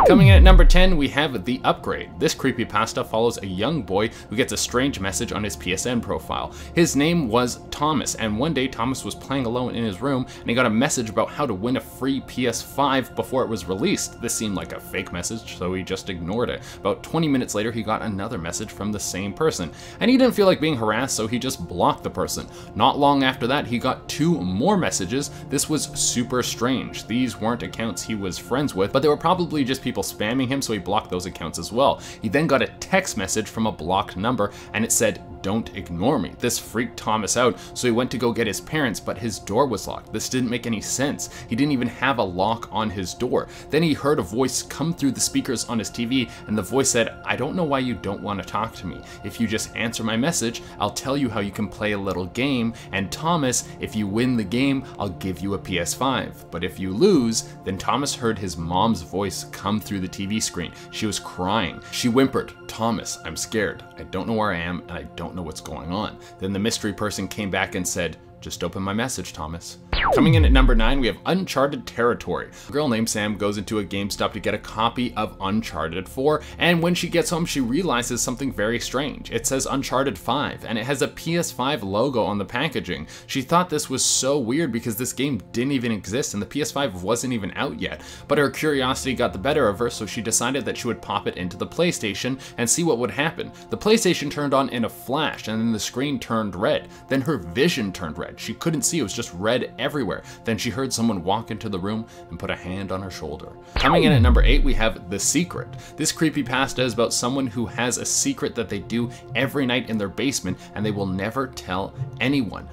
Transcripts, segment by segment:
Coming in at number 10, we have The Upgrade. This creepypasta follows a young boy who gets a strange message on his PSN profile. His name was Thomas, and one day Thomas was playing alone in his room and he got a message about how to win a free PS5 before it was released. This seemed like a fake message, so he just ignored it. About 20 minutes later, he got another message from the same person, and he didn't feel like being harassed, so he just blocked the person. Not long after that, he got 2 more messages. This was super strange. These weren't accounts he was friends with, but they were probably just people spamming him, so he blocked those accounts as well. He then got a text message from a blocked number, and it said, "Don't ignore me." This freaked Thomas out, so he went to go get his parents, but his door was locked. This didn't make any sense. He didn't even have a lock on his door. Then he heard a voice come through the speakers on his TV, and the voice said, "I don't know why you don't want to talk to me. If you just answer my message, I'll tell you how you can play a little game, and Thomas, if you win the game, I'll give you a PS5. But if you lose," then Thomas heard his mom's voice come through the TV screen. She was crying. She whimpered, "Thomas, I'm scared. I don't know where I am, and I don't know what's going on." Then the mystery person came back and said, "Just open my message, Thomas." Coming in at number 9, we have Uncharted Territory. A girl named Sam goes into a GameStop to get a copy of Uncharted 4, and when she gets home, she realizes something very strange. It says Uncharted 5, and it has a PS5 logo on the packaging. She thought this was so weird because this game didn't even exist and the PS5 wasn't even out yet, but her curiosity got the better of her, so she decided that she would pop it into the PlayStation and see what would happen. The PlayStation turned on in a flash, and then the screen turned red. Then her vision turned red. She couldn't see, it was just red everywhere. Then she heard someone walk into the room and put a hand on her shoulder. Coming in at number 8, we have The Secret. This creepypasta is about someone who has a secret that they do every night in their basement, and they will never tell anyone.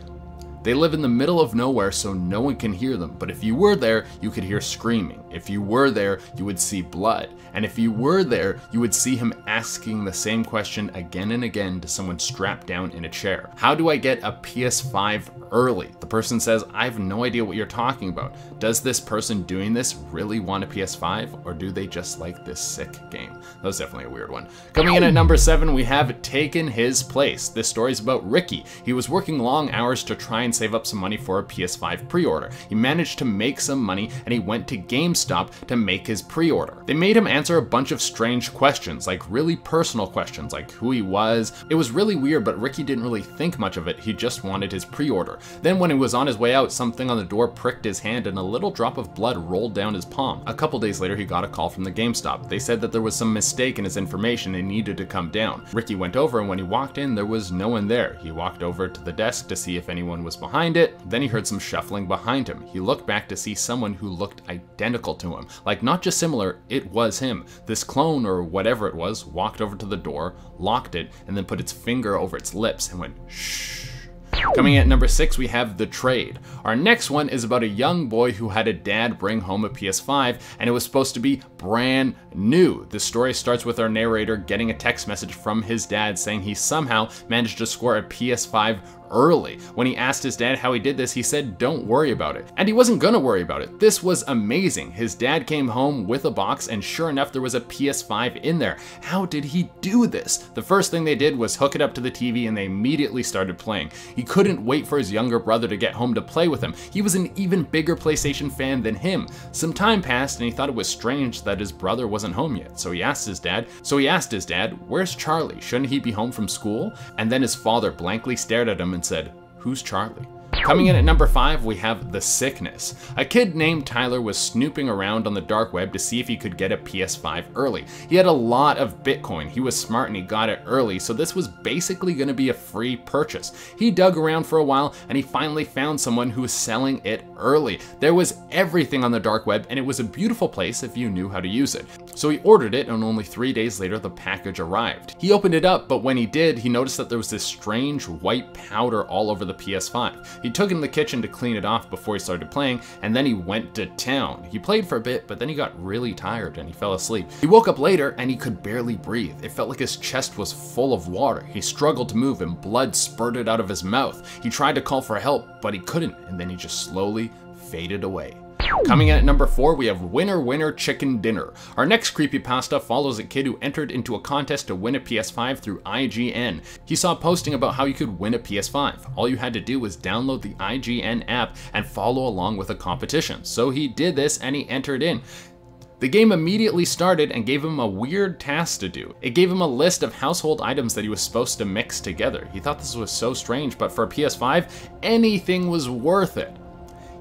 They live in the middle of nowhere, so no one can hear them, but if you were there, you could hear screaming. If you were there, you would see blood. And if you were there, you would see him asking the same question again and again to someone strapped down in a chair. "How do I get a PS5 early?" The person says, "I have no idea what you're talking about. Does this person doing this really want a PS5, or do they just like this sick game?" That was definitely a weird one. Coming in at number 7, we have Taken His Place. This story is about Ricky. He was working long hours to try and save up some money for a PS5 pre-order. He managed to make some money, and he went to GameStop to make his pre-order. They made him answer a bunch of strange questions, like really personal questions, like who he was. It was really weird, but Ricky didn't really think much of it. He just wanted his pre-order. Then when he was on his way out, something on the door pricked his hand and a little drop of blood rolled down his palm. A couple days later, he got a call from the GameStop. They said that there was some mistake in his information and needed to come down. Ricky went over, and when he walked in, there was no one there. He walked over to the desk to see if anyone was behind it. Then he heard some shuffling behind him. He looked back to see someone who looked identical to him. Like, not just similar, it was him. This clone, or whatever it was, walked over to the door, locked it, and then put its finger over its lips and went, "Shh." Coming in at number 6, we have The Trade. Our next one is about a young boy who had a dad bring home a PS5, and it was supposed to be brand new. The story starts with our narrator getting a text message from his dad saying he somehow managed to score a PS5 early. When he asked his dad how he did this, he said, "Don't worry about it." And he wasn't gonna worry about it. This was amazing. His dad came home with a box, and sure enough, there was a PS5 in there. How did he do this? The first thing they did was hook it up to the TV, and they immediately started playing. He couldn't wait for his younger brother to get home to play with him. He was an even bigger PlayStation fan than him. Some time passed, and he thought it was strange that his brother wasn't home yet. So he asked his dad, "Where's Charlie? Shouldn't he be home from school?" And then his father blankly stared at him and said, "Who's Charlie?" Coming in at number 5, we have The Sickness. A kid named Tyler was snooping around on the dark web to see if he could get a PS5 early. He had a lot of Bitcoin. He was smart and he got it early, so this was basically going to be a free purchase. He dug around for a while and he finally found someone who was selling it early. There was everything on the dark web, and it was a beautiful place if you knew how to use it. So he ordered it, and only 3 days later the package arrived. He opened it up, but when he did, he noticed that there was this strange white powder all over the PS5. He took it in the kitchen to clean it off before he started playing, and then he went to town. He played for a bit, but then he got really tired and he fell asleep. He woke up later and he could barely breathe. It felt like his chest was full of water. He struggled to move and blood spurted out of his mouth. He tried to call for help, but he couldn't, and then he just slowly faded away. Coming in at number 4, we have Winner Winner Chicken Dinner. Our next creepypasta follows a kid who entered into a contest to win a PS5 through IGN. He saw a posting about how you could win a PS5. All you had to do was download the IGN app and follow along with a competition. So he did this and he entered in. The game immediately started and gave him a weird task to do. It gave him a list of household items that he was supposed to mix together. He thought this was so strange, but for a PS5, anything was worth it.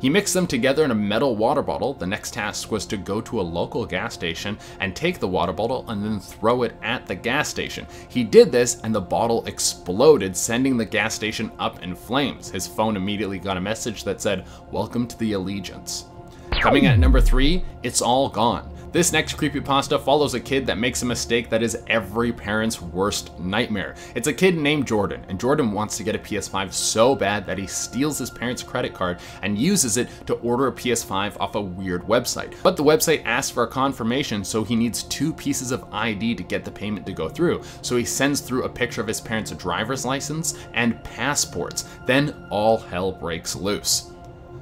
He mixed them together in a metal water bottle. The next task was to go to a local gas station and take the water bottle and then throw it at the gas station. He did this and the bottle exploded, sending the gas station up in flames. His phone immediately got a message that said, "Welcome to the Allegiance." Coming at number 3, It's All Gone. This next creepypasta follows a kid that makes a mistake that is every parent's worst nightmare. It's a kid named Jordan, and Jordan wants to get a PS5 so bad that he steals his parents' credit card and uses it to order a PS5 off a weird website. But the website asks for a confirmation, so he needs 2 pieces of ID to get the payment to go through. So he sends through a picture of his parents' driver's license and passports. Then all hell breaks loose.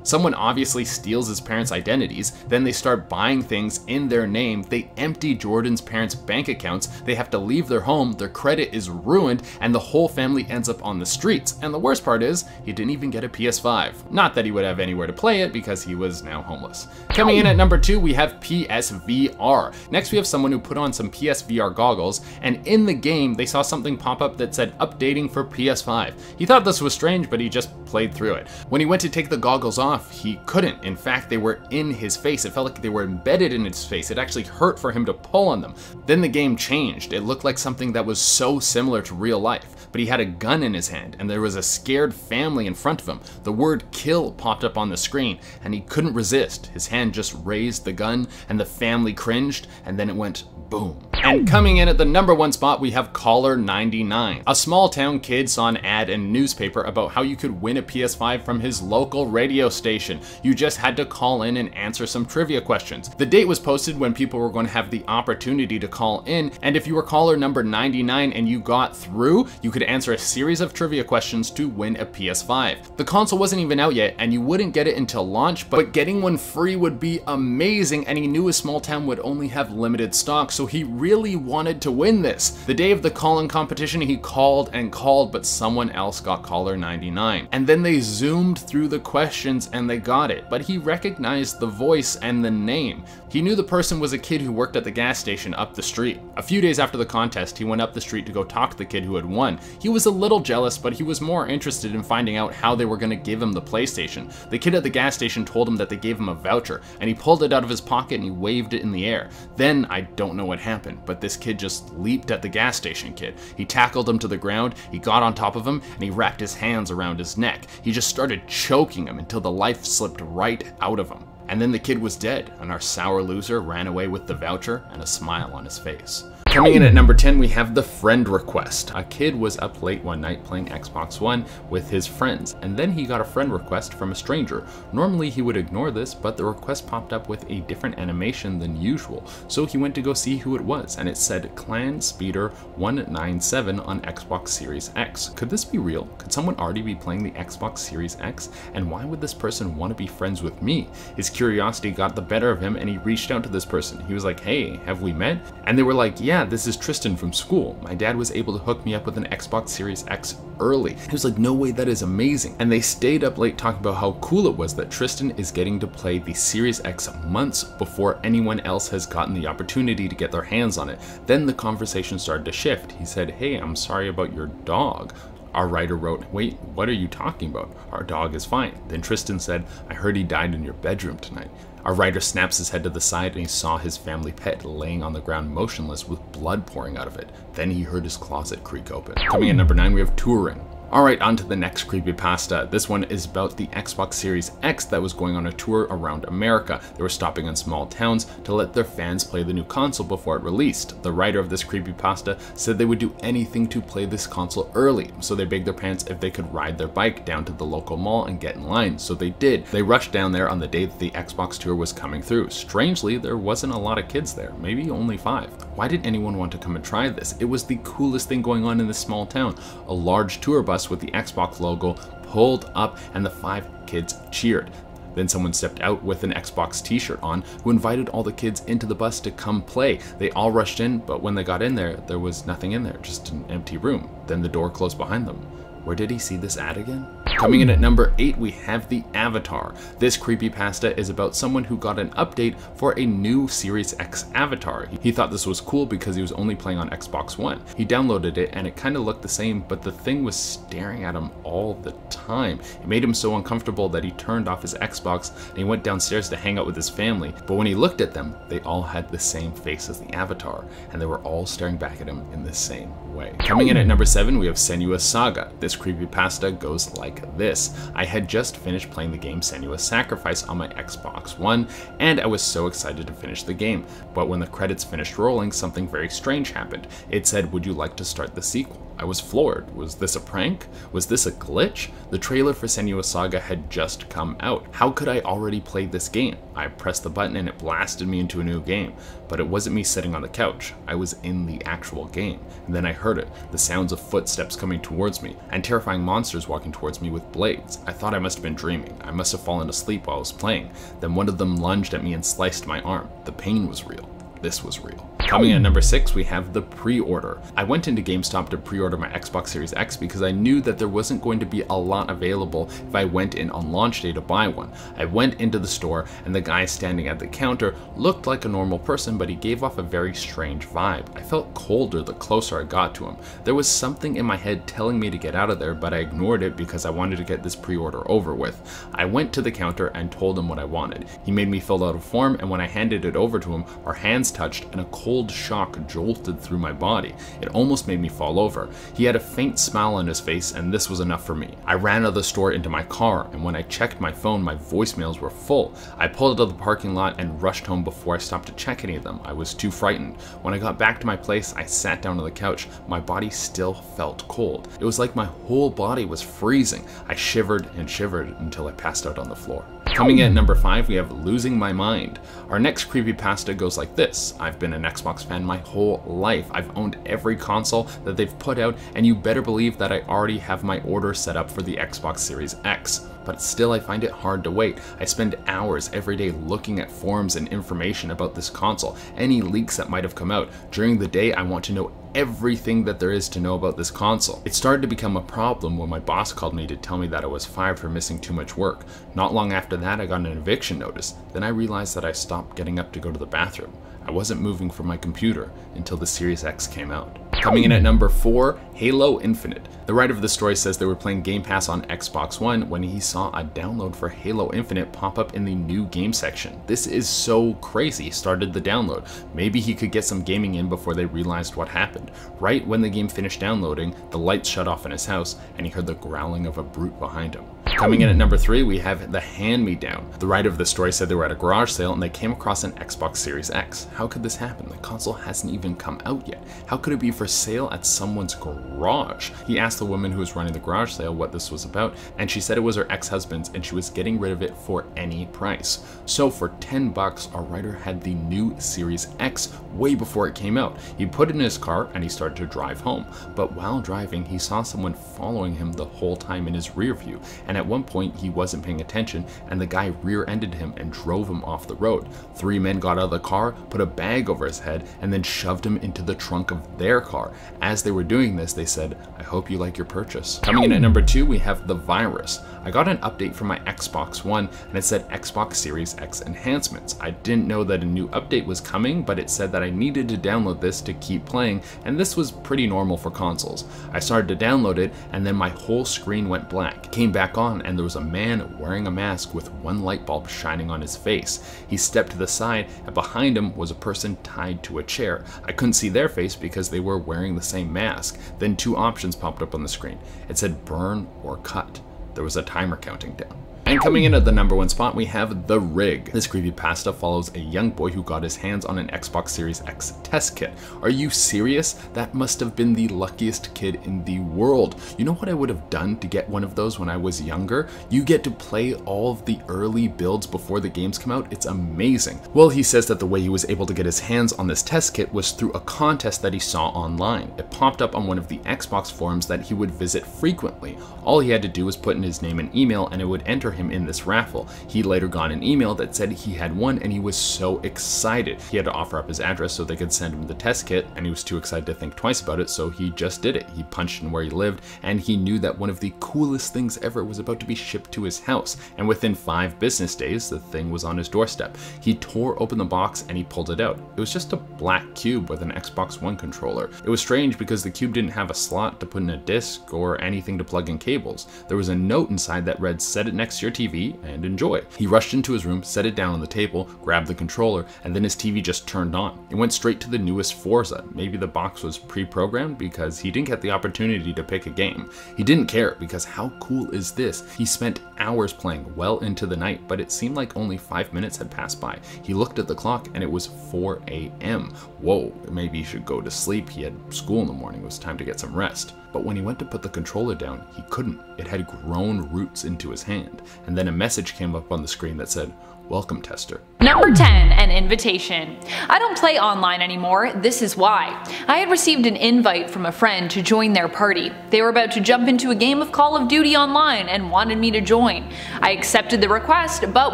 Someone obviously steals his parents' identities, then they start buying things in their name, they empty Jordan's parents' bank accounts, they have to leave their home, their credit is ruined, and the whole family ends up on the streets. And the worst part is, he didn't even get a PS5. Not that he would have anywhere to play it, because he was now homeless. Coming in at number 2, we have PSVR. Next we have someone who put on some PSVR goggles, and in the game they saw something pop up that said updating for PS5. He thought this was strange, but he just played through it. When he went to take the goggles off, he couldn't. In fact, they were in his face. It felt like they were embedded in his face. It actually hurt for him to pull on them. Then the game changed. It looked like something that was so similar to real life, but he had a gun in his hand and there was a scared family in front of him. The word kill popped up on the screen and he couldn't resist. His hand just raised the gun and the family cringed, and then it went boom. And coming in at the number 1 spot, we have Caller 99. A small town kid saw an ad in a newspaper about how you could win a PS5 from his local radio station. You just had to call in and answer some trivia questions. The date was posted when people were going to have the opportunity to call in, and if you were caller number 99 and you got through, you could answer a series of trivia questions to win a PS5. The console wasn't even out yet, and you wouldn't get it until launch, but getting one free would be amazing, and he knew his small town would only have limited stock, so he really wanted to win this. The day of the call-in competition, he called and called, but someone else got caller 99. And then they zoomed through the questions and they got it, but he recognized the voice and the name. He knew the person was a kid who worked at the gas station up the street. A few days after the contest, he went up the street to go talk to the kid who had won. He was a little jealous, but he was more interested in finding out how they were going to give him the PlayStation. The kid at the gas station told him that they gave him a voucher, and he pulled it out of his pocket and he waved it in the air. Then, I don't know what happened, but this kid just leaped at the gas station kid. He tackled him to the ground, he got on top of him, and he wrapped his hands around his neck. He just started choking him until the life slipped right out of him. And then the kid was dead, and our sour loser ran away with the voucher and a smile on his face. Coming in at number 10, we have the friend request. A kid was up late one night playing Xbox One with his friends, and then he got a friend request from a stranger. Normally he would ignore this, but the request popped up with a different animation than usual, so he went to go see who it was, and it said Clan Speeder 197 on Xbox Series X. Could this be real? Could someone already be playing the Xbox Series X? And why would this person want to be friends with me? His curiosity got the better of him, and he reached out to this person. He was like, "Hey, have we met?" And they were like, "Yeah, this is Tristan from school. My dad was able to hook me up with an Xbox Series X early." He was like, "No way, that is amazing." And they stayed up late talking about how cool it was that Tristan is getting to play the Series X months before anyone else has gotten the opportunity to get their hands on it. Then the conversation started to shift. He said, "Hey, I'm sorry about your dog." Our writer wrote, "Wait, what are you talking about? Our dog is fine." Then Tristan said, "I heard he died in your bedroom tonight." Our writer snaps his head to the side and he saw his family pet laying on the ground motionless with blood pouring out of it. Then he heard his closet creak open. Coming in number 9, we have touring. Alright, on to the next creepypasta. This one is about the Xbox Series X that was going on a tour around America. They were stopping in small towns to let their fans play the new console before it released. The writer of this creepypasta said they would do anything to play this console early, so they begged their parents if they could ride their bike down to the local mall and get in line, so they did. They rushed down there on the day that the Xbox tour was coming through. Strangely, there wasn't a lot of kids there, maybe only 5. Why did anyone want to come and try this? It was the coolest thing going on in this small town. A large tour bus with the Xbox logo pulled up and the 5 kids cheered. Then someone stepped out with an Xbox t-shirt on who invited all the kids into the bus to come play. They all rushed in, but when they got in there, there was nothing in there, just an empty room. Then the door closed behind them. Where did he see this ad again? Coming in at number 8, we have the Avatar. This creepypasta is about someone who got an update for a new Series X avatar. He thought this was cool because he was only playing on Xbox One. He downloaded it and it kind of looked the same, but the thing was staring at him all the time. It made him so uncomfortable that he turned off his Xbox and he went downstairs to hang out with his family. But when he looked at them, they all had the same face as the avatar, and they were all staring back at him in the same way. Coming in at number 7, we have Senua's Saga. This creepypasta goes like this. I had just finished playing the game Senua's Sacrifice on my Xbox One, and I was so excited to finish the game. But when the credits finished rolling, something very strange happened. It said, "Would you like to start the sequel?" I was floored. Was this a prank? Was this a glitch? The trailer for Senua's Saga had just come out. How could I already play this game? I pressed the button and it blasted me into a new game. But it wasn't me sitting on the couch. I was in the actual game. And then I heard it, the sounds of footsteps coming towards me, and terrifying monsters walking towards me with blades. I thought I must have been dreaming. I must have fallen asleep while I was playing. Then one of them lunged at me and sliced my arm. The pain was real. This was real. Coming in at number 6, we have the pre-order. I went into GameStop to pre-order my Xbox Series X because I knew that there wasn't going to be a lot available if I went in on launch day to buy one. I went into the store and the guy standing at the counter looked like a normal person, but he gave off a very strange vibe. I felt colder the closer I got to him. There was something in my head telling me to get out of there, but I ignored it because I wanted to get this pre-order over with. I went to the counter and told him what I wanted. He made me fill out a form, and when I handed it over to him, our hands touched and a cold shock jolted through my body. It almost made me fall over. He had a faint smile on his face, and this was enough for me. I ran out of the store into my car, and when I checked my phone, my voicemails were full. I pulled out of the parking lot and rushed home before I stopped to check any of them. I was too frightened. When I got back to my place, I sat down on the couch. My body still felt cold. It was like my whole body was freezing. I shivered and shivered until I passed out on the floor. Coming in at number 5, we have Losing My Mind. Our next creepypasta goes like this. I've been an Xbox fan my whole life. I've owned every console that they've put out, and you better believe that I already have my order set up for the Xbox Series X. But still, I find it hard to wait. I spend hours every day looking at forums and information about this console, any leaks that might have come out. During the day, I want to know everything that there is to know about this console. It started to become a problem when my boss called me to tell me that I was fired for missing too much work. Not long after that, I got an eviction notice. Then I realized that I stopped getting up to go to the bathroom. I wasn't moving from my computer until the Series X came out. Coming in at number 4, Halo Infinite. The writer of the story says they were playing Game Pass on Xbox One when he saw a download for Halo Infinite pop up in the new game section. This is so crazy. He started the download. Maybe he could get some gaming in before they realized what happened. Right when the game finished downloading, the lights shut off in his house and he heard the growling of a brute behind him. Coming in at number 3, we have The Hand-Me-Down. The writer of the story said they were at a garage sale and they came across an Xbox Series X. How could this happen? The console hasn't even come out yet. How could it be for sale at someone's garage? He asked the woman who was running the garage sale what this was about, and she said it was her ex-husband's and she was getting rid of it for any price. So for $10, our writer had the new Series X way before it came out. He put it in his car and he started to drive home. But while driving, he saw someone following him the whole time in his rear view, and at one point he wasn't paying attention and the guy rear-ended him and drove him off the road. 3 men got out of the car, put a bag over his head, and then shoved him into the trunk of their car. As they were doing this, they said, "I hope you like your purchase." Coming in at number 2, we have The Virus. I got an update for my Xbox One and it said Xbox Series X enhancements. I didn't know that a new update was coming, but it said that I needed to download this to keep playing, and this was pretty normal for consoles. I started to download it and then my whole screen went black. It came back on and there was a man wearing a mask with one light bulb shining on his face. He stepped to the side and behind him was a person tied to a chair. I couldn't see their face because they were wearing the same mask. Then 2 options popped up on the screen. It said burn or cut. There was a timer counting down. And coming in at the number 1 spot, we have The Rig. This creepypasta follows a young boy who got his hands on an Xbox Series X test kit. Are you serious? That must have been the luckiest kid in the world. You know what I would have done to get one of those when I was younger? You get to play all of the early builds before the games come out. It's amazing. Well, he says that the way he was able to get his hands on this test kit was through a contest that he saw online. It popped up on one of the Xbox forums that he would visit frequently. All he had to do was put in his name and email and it would enter him him in this raffle. He later got an email that said he had won and he was so excited. He had to offer up his address so they could send him the test kit, and he was too excited to think twice about it, so he just did it. He punched in where he lived, and he knew that one of the coolest things ever was about to be shipped to his house, and within 5 business days the thing was on his doorstep. He tore open the box and he pulled it out. It was just a black cube with an Xbox One controller. It was strange because the cube didn't have a slot to put in a disc or anything to plug in cables. There was a note inside that read, "Set it next to your TV and enjoy." He rushed into his room, set it down on the table, grabbed the controller, and then his TV just turned on. It went straight to the newest Forza. Maybe the box was pre-programmed because he didn't get the opportunity to pick a game. He didn't care because how cool is this? He spent hours playing well into the night, but it seemed like only 5 minutes had passed by. He looked at the clock and it was 4 a.m. Whoa, maybe he should go to sleep. He had school in the morning. It was time to get some rest. But when he went to put the controller down, he couldn't. It had grown roots into his hand. And then a message came up on the screen that said, "Welcome, tester." Number 10, an invitation. I don't play online anymore, this is why. I had received an invite from a friend to join their party. They were about to jump into a game of Call of Duty online and wanted me to join. I accepted the request, but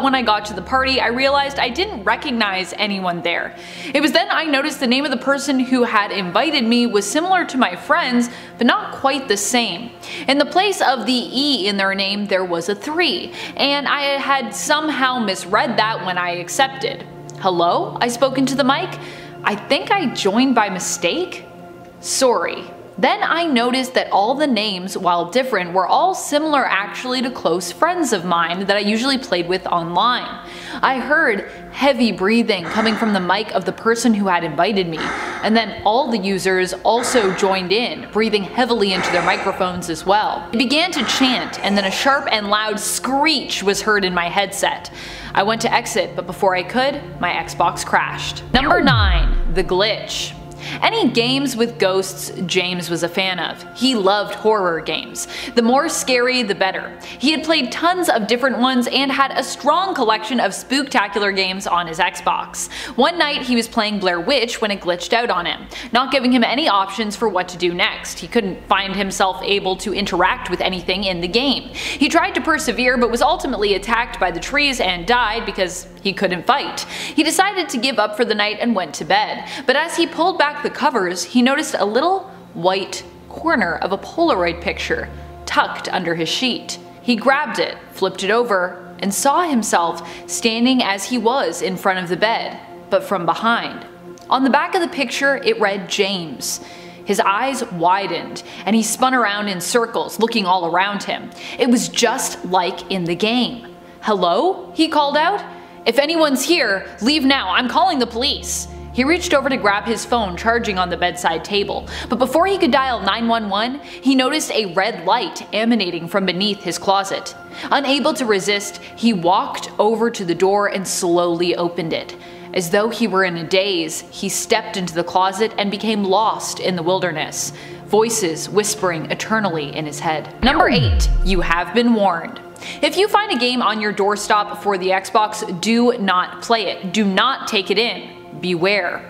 when I got to the party I realized I didn't recognize anyone there. It was then I noticed the name of the person who had invited me was similar to my friend's, but not quite the same. In the place of the E in their name there was a 3, and I had somehow misread that when I accepted. "Hello?" I spoke into the mic. "I think I joined by mistake? Sorry." Then I noticed that all the names, while different, were all similar actually to close friends of mine that I usually played with online. I heard heavy breathing coming from the mic of the person who had invited me, and then all the users also joined in, breathing heavily into their microphones as well. It began to chant, and then a sharp and loud screech was heard in my headset. I went to exit, but before I could, my Xbox crashed. Number 9, the glitch. Any games with ghosts James was a fan of. He loved horror games. The more scary, the better. He had played tons of different ones and had a strong collection of spooktacular games on his Xbox. One night he was playing Blair Witch when it glitched out on him, not giving him any options for what to do next. He couldn't find himself able to interact with anything in the game. He tried to persevere but was ultimately attacked by the trees and died because he couldn't fight. He decided to give up for the night and went to bed, but as he pulled back the covers, he noticed a little white corner of a Polaroid picture tucked under his sheet. He grabbed it, flipped it over, and saw himself standing as he was in front of the bed, but from behind. On the back of the picture it read James. His eyes widened, and he spun around in circles, looking all around him. It was just like in the game. "Hello?" he called out. "If anyone's here, leave now, I'm calling the police." He reached over to grab his phone charging on the bedside table, but before he could dial 911, he noticed a red light emanating from beneath his closet. Unable to resist, he walked over to the door and slowly opened it. As though he were in a daze, he stepped into the closet and became lost in the wilderness, voices whispering eternally in his head. Number 8, you have been warned. If you find a game on your doorstop for the Xbox, do not play it. Do not take it in. Beware.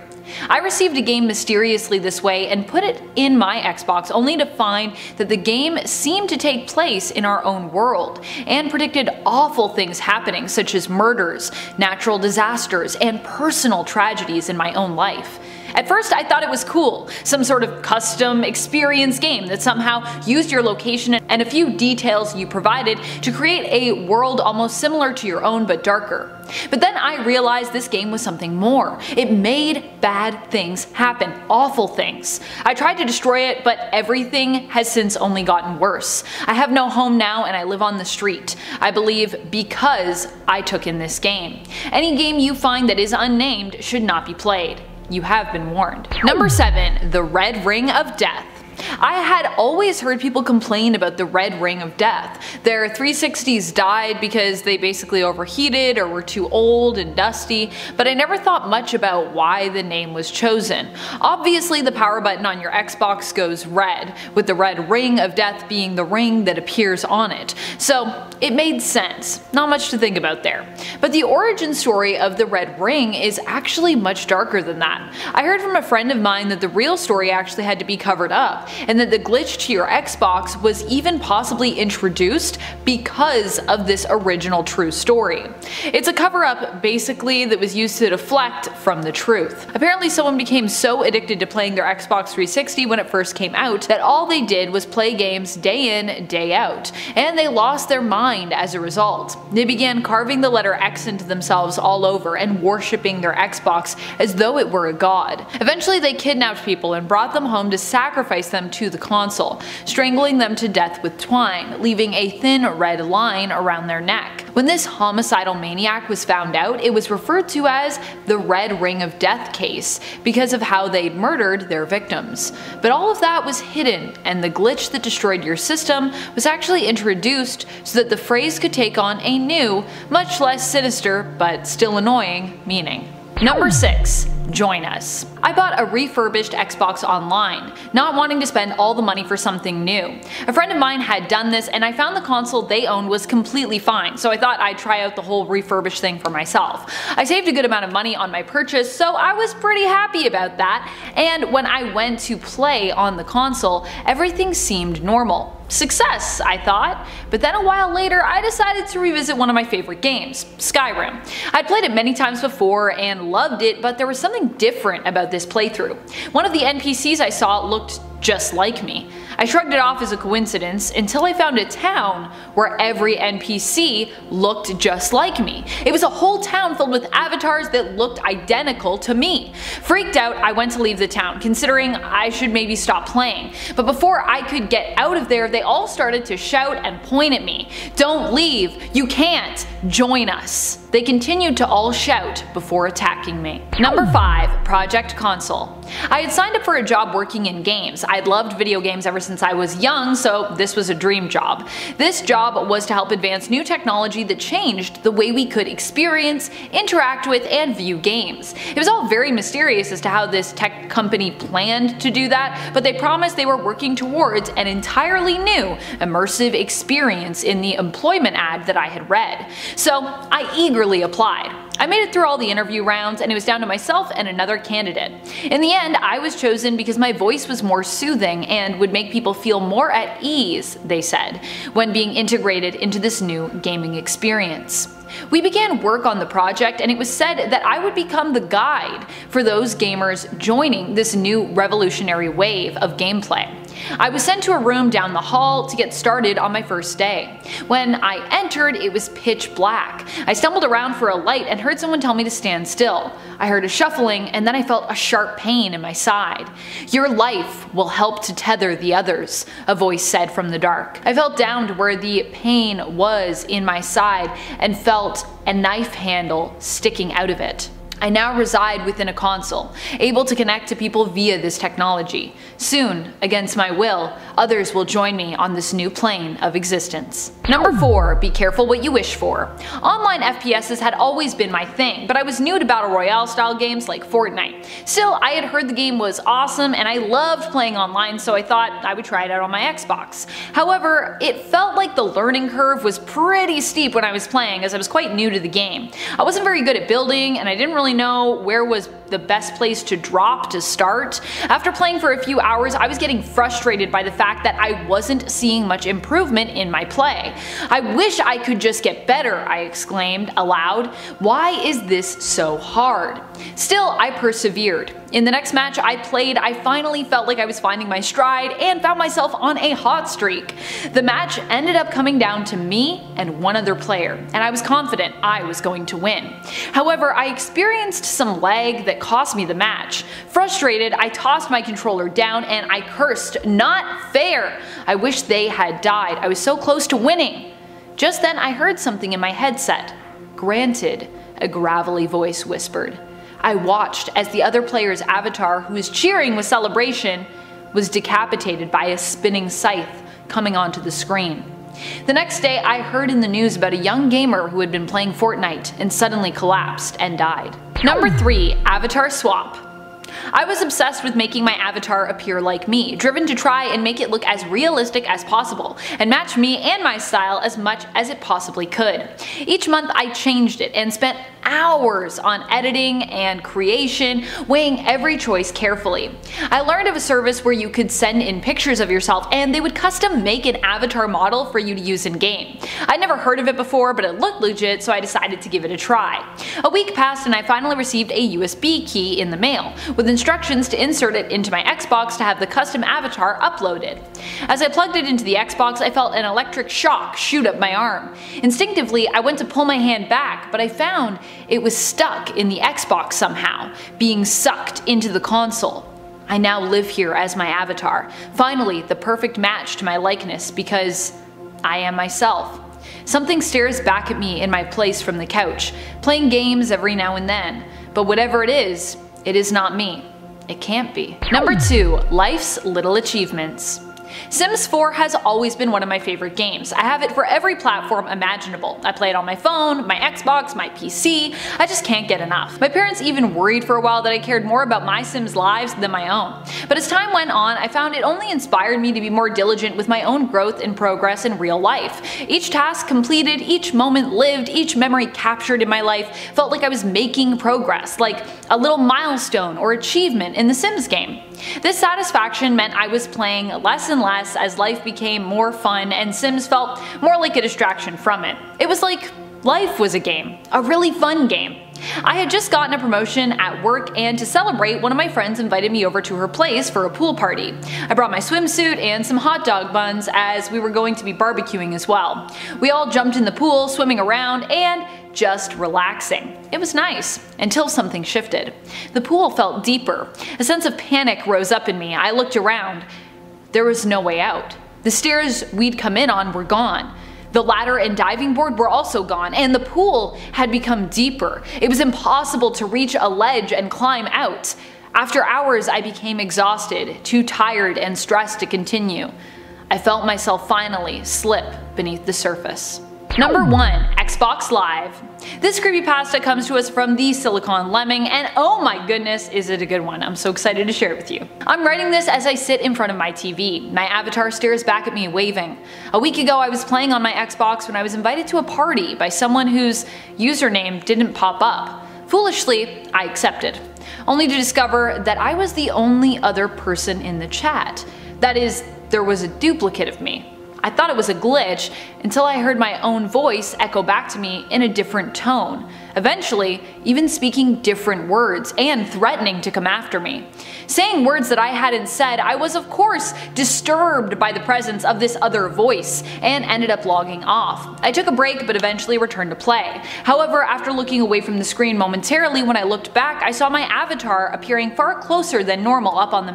I received a game mysteriously this way and put it in my Xbox only to find that the game seemed to take place in our own world and predicted awful things happening such as murders, natural disasters, and personal tragedies in my own life. At first I thought it was cool, some sort of custom experience game that somehow used your location and a few details you provided to create a world almost similar to your own but darker. But then I realized this game was something more. It made bad things happen, awful things. I tried to destroy it, but everything has since only gotten worse. I have no home now and I live on the street. I believe because I took in this game. Any game you find that is unnamed should not be played. You have been warned. Number 7, the Red Ring of Death. I had always heard people complain about the Red Ring of Death. Their 360s died because they basically overheated or were too old and dusty, but I never thought much about why the name was chosen. Obviously the power button on your Xbox goes red, with the Red Ring of Death being the ring that appears on it. So it made sense. Not much to think about there. But the origin story of the Red Ring is actually much darker than that. I heard from a friend of mine that the real story actually had to be covered up, and that the glitch to your Xbox was even possibly introduced because of this original true story. It's a cover-up basically that was used to deflect from the truth. Apparently someone became so addicted to playing their Xbox 360 when it first came out that all they did was play games day in, day out, and they lost their mind as a result. They began carving the letter X into themselves all over and worshipping their Xbox as though it were a god. Eventually they kidnapped people and brought them home to sacrifice them to the console, strangling them to death with twine, leaving a thin red line around their neck. When this homicidal maniac was found out, it was referred to as the Red Ring of Death case because of how they'd murdered their victims. But all of that was hidden, and the glitch that destroyed your system was actually introduced so that the phrase could take on a new, much less sinister but still annoying meaning. Number 6. Join us. I bought a refurbished Xbox online, not wanting to spend all the money for something new. A friend of mine had done this and I found the console they owned was completely fine, so I thought I'd try out the whole refurbished thing for myself. I saved a good amount of money on my purchase, so I was pretty happy about that, and when I went to play on the console, everything seemed normal. Success, I thought, but then a while later I decided to revisit one of my favorite games, Skyrim. I'd played it many times before and loved it, but there was something different about this playthrough. One of the NPCs I saw looked just like me. I shrugged it off as a coincidence until I found a town where every NPC looked just like me. It was a whole town filled with avatars that looked identical to me. Freaked out, I went to leave the town, considering I should maybe stop playing. But before I could get out of there, they all started to shout and point at me. "Don't leave! You can't! Join us!" They continued to all shout before attacking me. Number 5. Project Console. I had signed up for a job working in games. I'd loved video games ever since I was young, so this was a dream job. This job was to help advance new technology that changed the way we could experience, interact with, and view games. It was all very mysterious as to how this tech company planned to do that, but they promised they were working towards an entirely new, immersive experience in the employment ad that I had read. So I eagerly applied. I made it through all the interview rounds, and it was down to myself and another candidate. In the end, I was chosen because my voice was more soothing and would make people feel more at ease, they said, when being integrated into this new gaming experience. We began work on the project, and it was said that I would become the guide for those gamers joining this new revolutionary wave of gameplay. I was sent to a room down the hall to get started on my first day. When I entered, it was pitch black. I stumbled around for a light and heard someone tell me to stand still. I heard a shuffling, and then I felt a sharp pain in my side. "Your life will help to tether the others," a voice said from the dark. I felt down to where the pain was in my side and felt a knife handle sticking out of it. I now reside within a console, able to connect to people via this technology. Soon, against my will, others will join me on this new plane of existence. Number 4. Be careful what you wish for. Online FPSs had always been my thing, but I was new to Battle Royale style games like Fortnite. Still, I had heard the game was awesome and I loved playing online, so I thought I would try it out on my Xbox. However, it felt like the learning curve was pretty steep when I was playing, as I was quite new to the game. I wasn't very good at building, and I didn't really know where was the best place to drop to start. After playing for a few hours, I was getting frustrated by the fact that I wasn't seeing much improvement in my play. "I wish I could just get better," I exclaimed aloud. "Why is this so hard?" Still, I persevered. In the next match I played, I finally felt like I was finding my stride and found myself on a hot streak. The match ended up coming down to me and one other player, and I was confident I was going to win. However, I experienced some lag that cost me the match. Frustrated, I tossed my controller down and I cursed, "Not fair! I wish they had died. I was so close to winning." Just then I heard something in my headset. "Granted," a gravelly voice whispered. I watched as the other player's avatar, who was cheering with celebration, was decapitated by a spinning scythe coming onto the screen. The next day I heard in the news about a young gamer who had been playing Fortnite and suddenly collapsed and died. Number 3. Avatar Swap. I was obsessed with making my avatar appear like me, driven to try and make it look as realistic as possible, and match me and my style as much as it possibly could. Each month I changed it and spent hours on editing and creation, weighing every choice carefully. I learned of a service where you could send in pictures of yourself and they would custom make an avatar model for you to use in game. I'd never heard of it before, but it looked legit, so I decided to give it a try. A week passed and I finally received a USB key in the mail, with instructions to insert it into my Xbox to have the custom avatar uploaded. As I plugged it into the Xbox, I felt an electric shock shoot up my arm. Instinctively, I went to pull my hand back, but I found it was stuck in the Xbox somehow, being sucked into the console. I now live here as my avatar, finally the perfect match to my likeness because I am myself. Something stares back at me in my place from the couch, playing games every now and then, but whatever it is not me. It can't be. Number 2. Life's Little Achievements. Sims 4 has always been one of my favorite games. I have it for every platform imaginable. I play it on my phone, my Xbox, my PC. I just can't get enough. My parents even worried for a while that I cared more about my Sims' lives than my own. But as time went on, I found it only inspired me to be more diligent with my own growth and progress in real life. Each task completed, each moment lived, each memory captured in my life felt like I was making progress, like a little milestone or achievement in the Sims game. This satisfaction meant I was playing less and less as life became more fun and Sims felt more like a distraction from it. It was like life was a game, a really fun game. I had just gotten a promotion at work, and to celebrate, one of my friends invited me over to her place for a pool party. I brought my swimsuit and some hot dog buns as we were going to be barbecuing as well. We all jumped in the pool, swimming around, and just relaxing. It was nice, until something shifted. The pool felt deeper. A sense of panic rose up in me. I looked around. There was no way out. The stairs we'd come in on were gone. The ladder and diving board were also gone, and the pool had become deeper. It was impossible to reach a ledge and climb out. After hours, I became exhausted, too tired and stressed to continue. I felt myself finally slip beneath the surface. Number 1. Xbox Live. This creepypasta comes to us from the Silicon Lemming, and oh my goodness, is it a good one. I'm so excited to share it with you. I'm writing this as I sit in front of my TV. My avatar stares back at me waving. A week ago I was playing on my Xbox when I was invited to a party by someone whose username didn't pop up. Foolishly, I accepted, only to discover that I was the only other person in the chat. That is, there was a duplicate of me. I thought it was a glitch until I heard my own voice echo back to me in a different tone, eventually even speaking different words and threatening to come after me. Saying words that I hadn't said, I was of course disturbed by the presence of this other voice and ended up logging off. I took a break but eventually returned to play. However, after looking away from the screen momentarily, when I looked back, I saw my avatar appearing far closer than normal up on the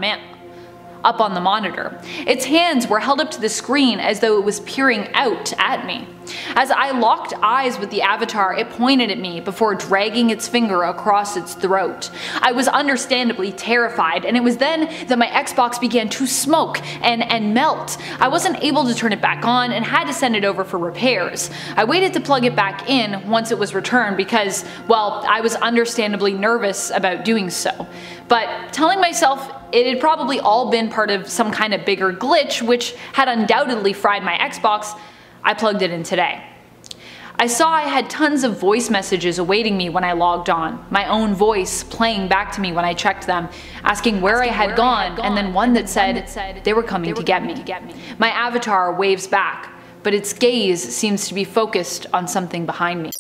monitor. Its hands were held up to the screen as though it was peering out at me. As I locked eyes with the avatar, it pointed at me before dragging its finger across its throat. I was understandably terrified, and it was then that my Xbox began to smoke and melt. I wasn't able to turn it back on and had to send it over for repairs. I waited to plug it back in once it was returned because, well, I was understandably nervous about doing so. But telling myself it had probably all been part of some kind of bigger glitch which had undoubtedly fried my Xbox, I plugged it in today. I saw I had tons of voice messages awaiting me when I logged on, my own voice playing back to me when I checked them, asking where I had gone, and then one that said they were coming to get me. My avatar waves back, but its gaze seems to be focused on something behind me.